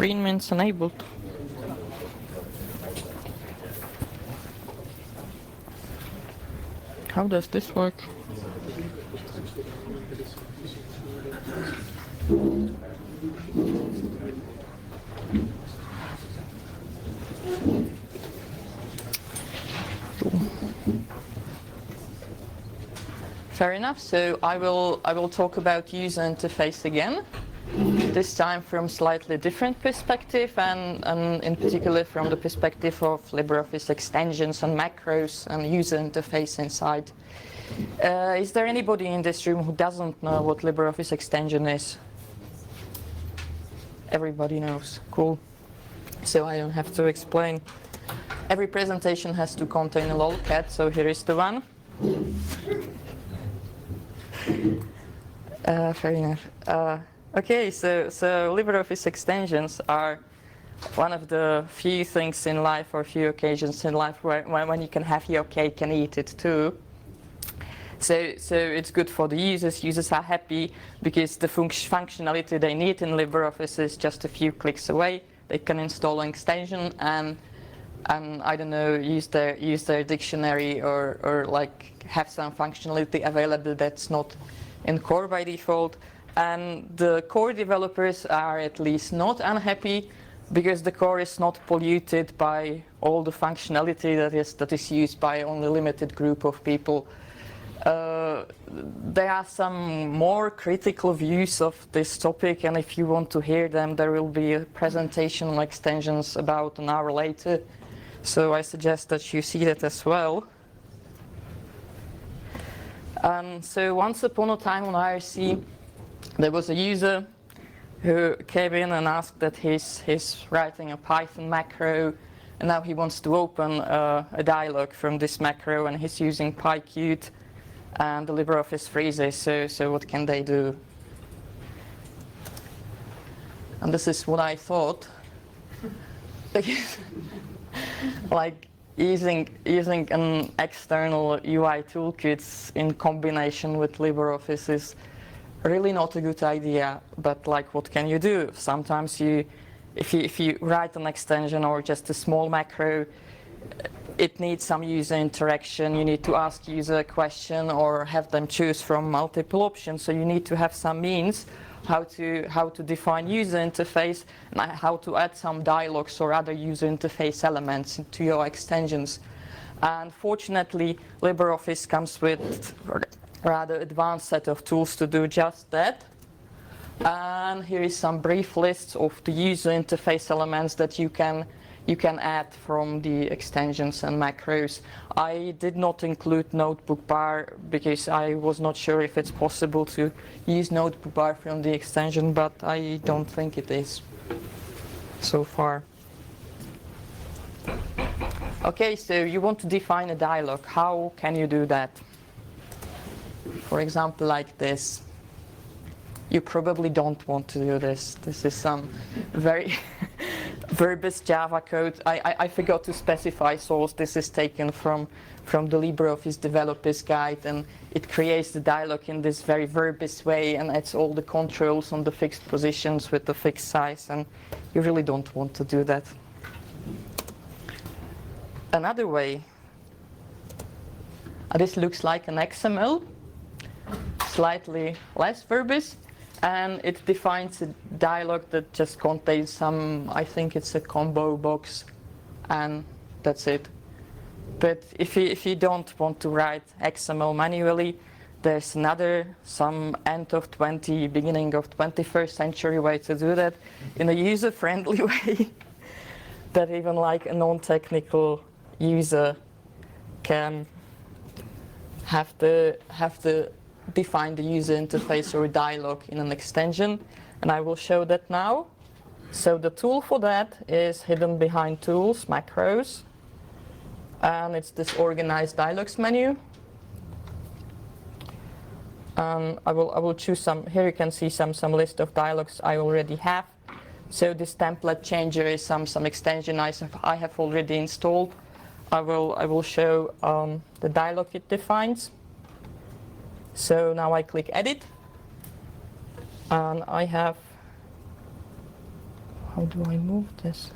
Screen means enabled. How does this work? Fair enough. So I will talk about user interface again. This time from slightly different perspective, and in particular from the perspective of LibreOffice extensions and macros and user interface inside. Is there anybody in this room who doesn't know what LibreOffice extension is? Everybody knows. Cool. So I don't have to explain. Every presentation has to contain a lolcat, so here is the one. Fair enough. Okay, so LibreOffice extensions are one of the few things in life, or few occasions in life, when you can have your cake and eat it too. So it's good for the users. Users are happy because the functionality they need in LibreOffice is just a few clicks away. They can install an extension and I don't know, use their dictionary or like have some functionality available that's not in core by default. And the core developers are at least not unhappy because the core is not polluted by all the functionality that is used by only a limited group of people. There are some more critical views of this topic, and if you want to hear them, there will be a presentation on extensions about an hour later. So I suggest that you see that as well. So once upon a time on IRC, there was a user who came in and asked that he's writing a Python macro, and now he wants to open a dialog from this macro, and he's using PyQt, and the LibreOffice freezes. So what can they do? And this is what I thought. Like using an external UI toolkit in combination with LibreOffice is really not a good idea. But like, what can you do? Sometimes if you write an extension or just a small macro, it needs some user interaction. You need to ask user a question or have them choose from multiple options. So you need to have some means how to define user interface and how to add some dialogues or other user interface elements to your extensions. And fortunately, LibreOffice comes with a rather advanced set of tools to do just that. And here is some brief lists of the user interface elements that you can add from the extensions and macros. I did not include notebook bar because I was not sure if it's possible to use notebook bar from the extension, but I don't think it is so far. Okay, so you want to define a dialog. How can you do that? For example, like this. You probably don't want to do this. This is some very verbose Java code. I forgot to specify source. This is taken from the LibreOffice Developers Guide, and it creates the dialog in this very verbose way, and it's all the controls on the fixed positions with the fixed size, and you really don't want to do that. Another way, this looks like an XML, slightly less verbose. And it defines a dialog that just contains some, I think it's a combo box, and that's it. But if you don't want to write XML manually, there's some end of 20, beginning of 21st century way to do that in a user-friendly way that even like a non-technical user can have to define the user interface or dialog in an extension, and I will show that now. So the tool for that is hidden behind Tools, Macros, and it's this Organized Dialogs menu. I will choose some. Here you can see some list of dialogs I already have. So this template changer is some extension I have already installed. I will show the dialog it defines. So now I click Edit, and I have How do I move this?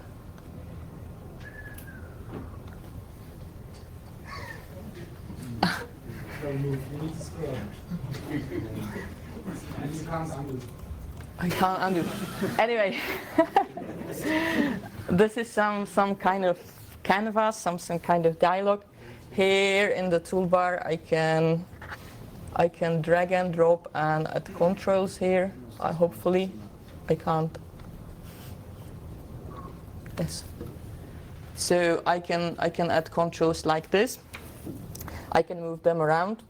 You need to scroll. And you can't undo. I can't undo. Anyway, this is some kind of canvas, some kind of dialogue. Here in the toolbar, I can drag and drop and add controls here. Hopefully, I can't. Yes. So I can add controls like this. I can move them around.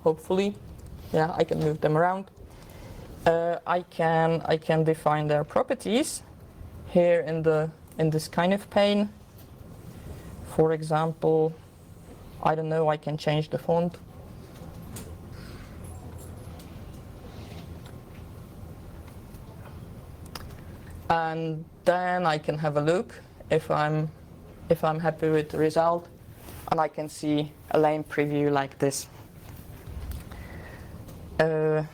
Hopefully, yeah, I can move them around. I can define their properties here in this kind of pane. For example, I don't know, I can change the font. And then I can have a look if I'm happy with the result, and I can see a lame preview like this. Then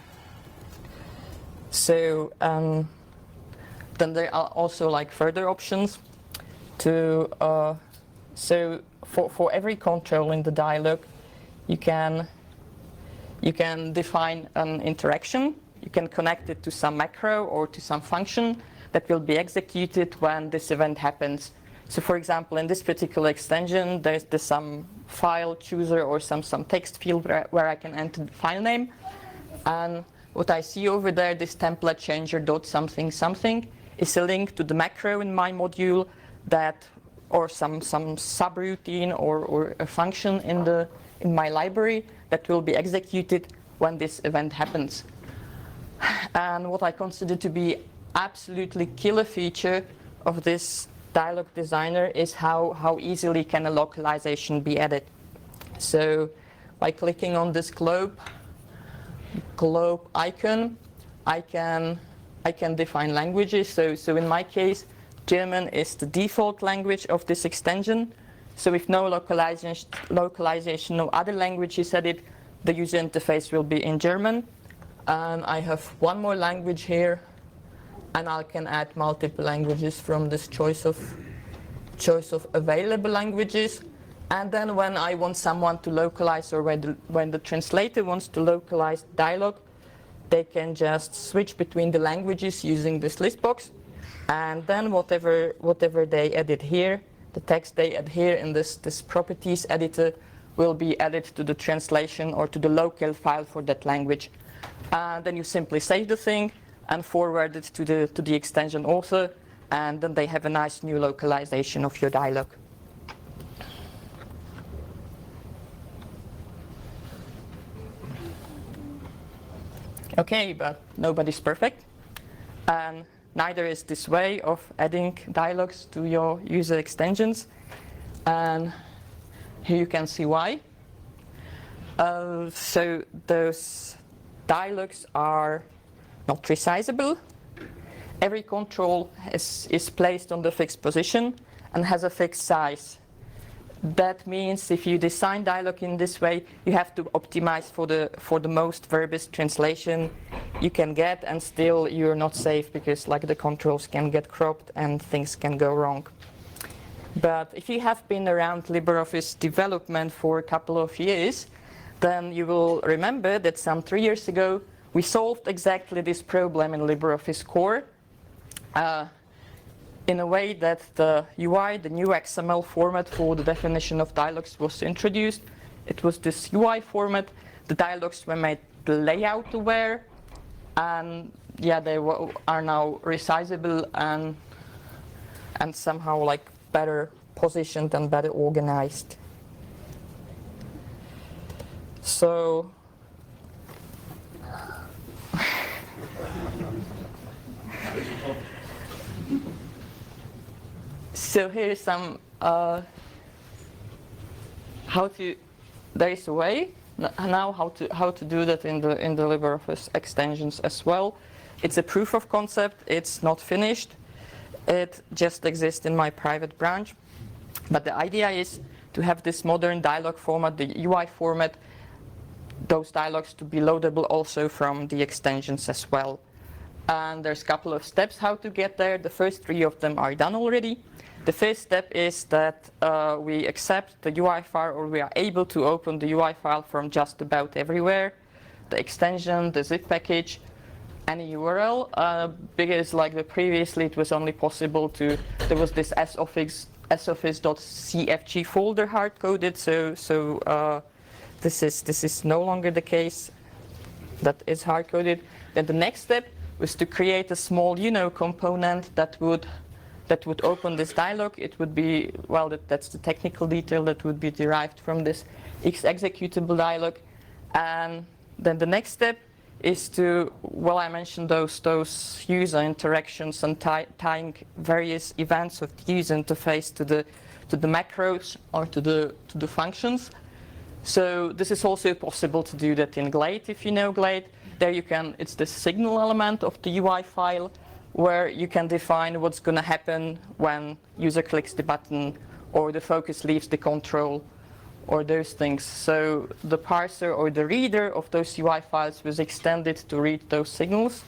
there are also like further options to so for every control in the dialog, you can define an interaction. You can connect it to some macro or to some function that will be executed when this event happens. So for example, in this particular extension, there's some file chooser or some text field where I can enter the file name. And what I see over there, this template changer dot something something, is a link to the macro in my module that, or some subroutine or a function in my library that will be executed when this event happens. And what I consider to be absolutely killer feature of this dialog designer is how easily can a localization be added. So by clicking on this globe icon, I can define languages. So in my case, German is the default language of this extension. So with no localization, no other language is added, the user interface will be in German. And I have one more language here, and I can add multiple languages from this choice of available languages. And then when I want someone to localize, or when the translator wants to localize dialogue, they can just switch between the languages using this list box. And then whatever they edit here, the text they add here in this properties editor will be added to the translation or to the local file for that language. Then you simply save the thing and forward it to the extension author, and then they have a nice new localization of your dialogue. Okay, but nobody's perfect, and neither is this way of adding dialogues to your user extensions. And here you can see why. So those dialogues are not resizable. Every control is placed on the fixed position and has a fixed size. That means if you design dialogue in this way, you have to optimize for the most verbose translation you can get, and still you're not safe because like the controls can get cropped and things can go wrong. But if you have been around LibreOffice development for a couple of years, then you will remember that some 3 years ago we solved exactly this problem in LibreOffice Core in a way that the UI, the new XML format for the definition of dialogues, was introduced. It was this UI format. The dialogues were made layout aware, and yeah, they are now resizable and somehow like better positioned and better organized. So here's some there is a way now how to do that in the LibreOffice extensions as well. It's a proof of concept. It's not finished. It just exists in my private branch. But the idea is to have this modern dialog format, the UI format, those dialogues to be loadable also from the extensions as well. And there's a couple of steps how to get there. The first 3 of them are done already. The first step is that we accept the UI file, or we are able to open the UI file from just about everywhere. The extension, the zip package, any URL. Because like previously it was only possible to, there was this soffice.cfg folder hard-coded, so this is no longer the case. That is hard-coded. Then the next step was to create a small component that would open this dialog. It would be, well, that's the technical detail that would be derived from this X executable dialog. And then the next step is to, well, I mentioned those user interactions and tying various events of the user interface to the macros or to the functions. So this is also possible to do that in Glade, if you know Glade. There you can, it's the signal element of the UI file where you can define what's going to happen when user clicks the button or the focus leaves the control or those things. So the parser or the reader of those UI files was extended to read those signals.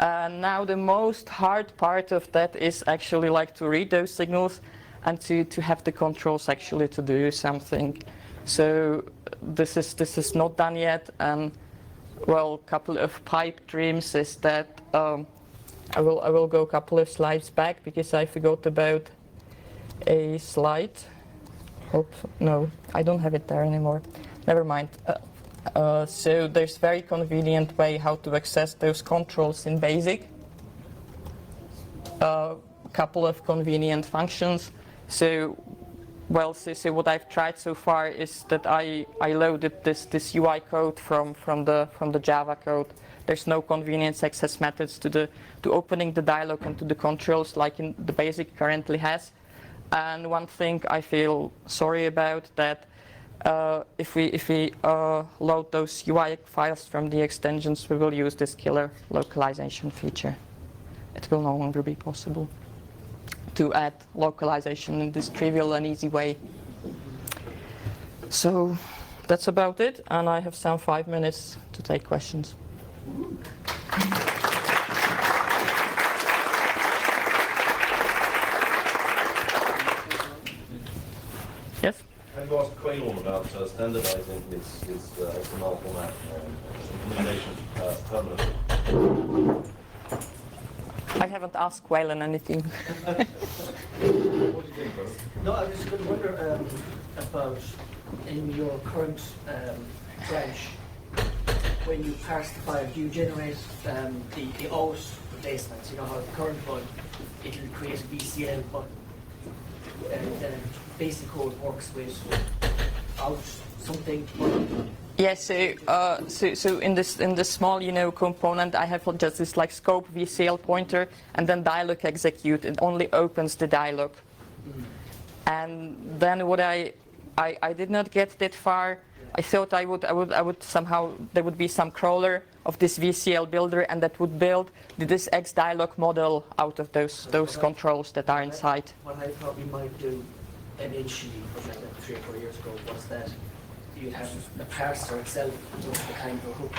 Now the most hard part of that is actually to read those signals and to have the controls actually to do something. So this is not done yet. And well, a couple of pipe dreams is that I will go a couple of slides back because I forgot about a slide. No, I don't have it there anymore. Never mind. So there's very convenient way how to access those controls in BASIC. Couple of convenient functions. So, well, so what I've tried so far is that I loaded this UI code from the Java code. There's no convenience access methods to opening the dialog and to the controls like in the BASIC currently has. And one thing I feel sorry about that if we load those UI files from the extensions, we will use this killer localization feature. It will no longer be possible to add localization in this trivial and easy way. So that's about it, and I have some 5 minutes to take questions. Yes? Can you ask Quailon about standardizing his XML format combination permanently? I haven't asked Waylon anything. What do you think, bro? No, I was going to wonder about in your current branch, when you parse the file, do you generate the out replacements? You know how the current one, it'll create a VCL button, and then basic code works with out something. Yes, so in the small component, I have just this scope VCL pointer, and then dialog execute. It only opens the dialog. And then what I did not get that far. I thought I would somehow, there would be some crawler of this VCL builder, and that would build this X dialog model out of those controls that are inside. What I probably might do eventually, like 3 or 4 years ago, was that you have the parser itself with the kind of a hook,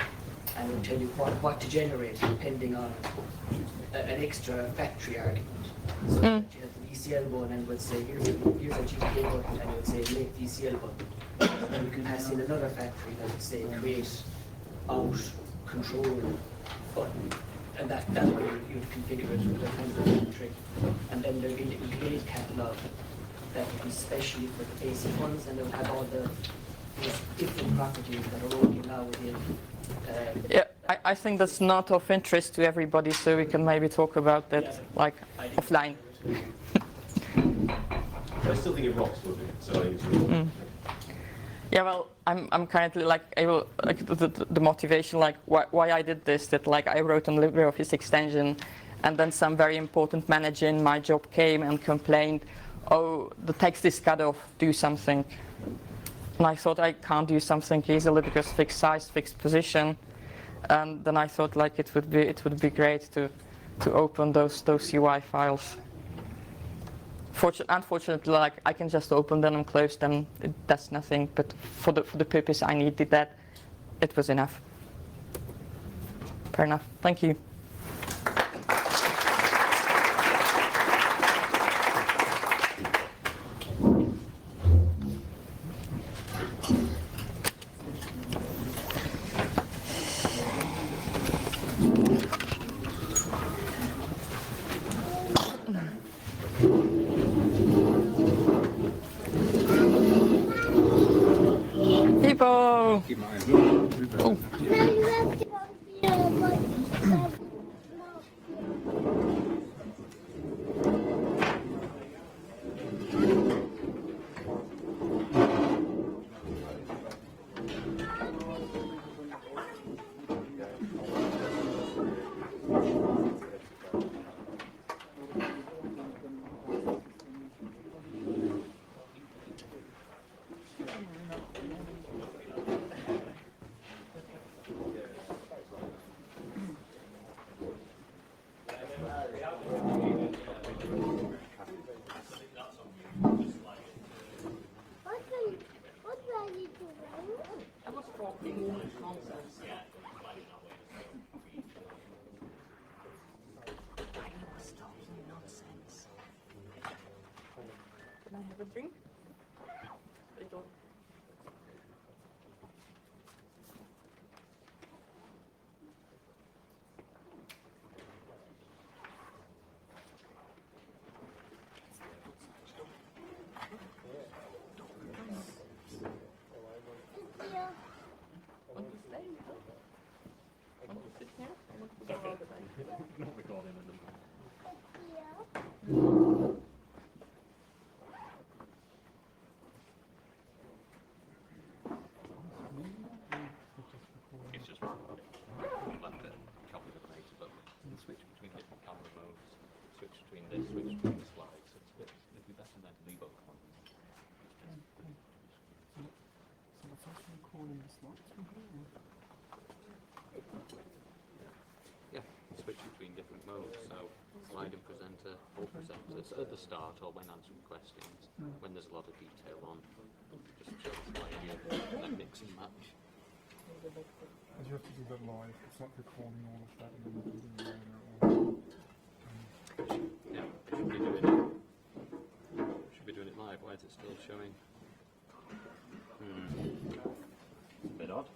and it will tell you what to generate depending on an extra factory argument. So that you have the VCL one, and it would say here's a GPA button, and it would say make VCL button. And then you can pass in another factory that would say create out control button, and that way you'd configure it with a kind of trick. And then there'd be a little Glade catalog that would be specially for the basic ones, and it would have all the different properties that are working now within. Yeah, I think that's not of interest to everybody, so we can maybe talk about that offline. I still think it rocks, would it? So I think it's really Yeah, well, I'm currently able, the motivation, why I did this, that I wrote an LibreOffice extension, and then some very important manager in my job came and complained, oh, the text is cut off, do something. And I thought I can't do something easily because fixed size, fixed position. And then I thought it would be great to open those UI files. Unfortunately, I can just open them and close them. It does nothing. But for the purpose I needed that, it was enough. Fair enough. Thank you. Hippo! Oh. What do I need to write? I was talking nonsense. Can I have a drink? I don't. Thank you. Want to stay? Want to sit here? I want to go outside. Not recording at the moment. Thank you. It's just like the copy of the page, but you can switch between different camera modes, switch between this, switch between the slides. It'd be better than to leave up one. So the first one calling the slots from here? Yeah, switch between different modes. So slide and presenter, or presenters at the start or when answering questions, when there's a lot of detail on. Just show the slide here, and mix and match. And you have to do that live. It's not recording all of that and then doing it later. Yeah, should be doing it live. Why is it still showing? A bit odd.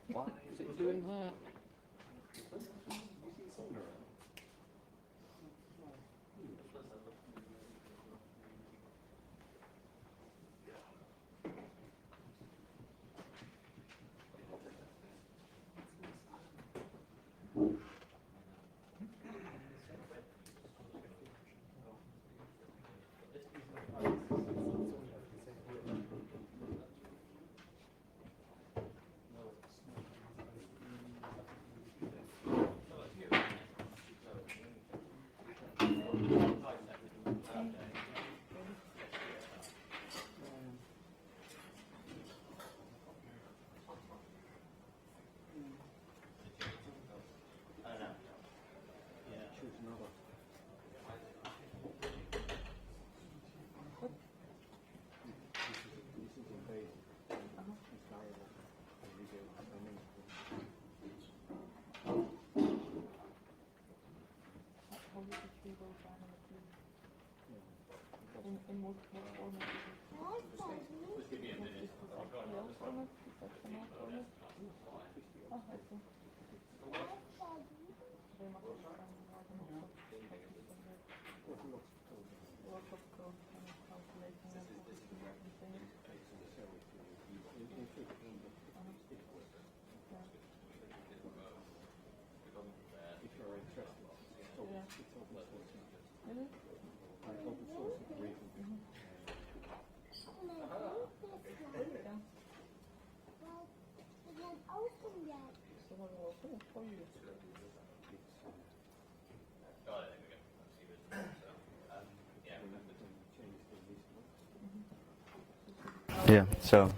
Why is it doing that? In multiple formats. Just give me a minute. Format, exceptional format. Oh, I see. Very much lots of code and calculating and everything. If you're interested, it's open source. Really? Open source is reason. Yeah. Well, it has opened yet. So what will open it for you? Yeah, so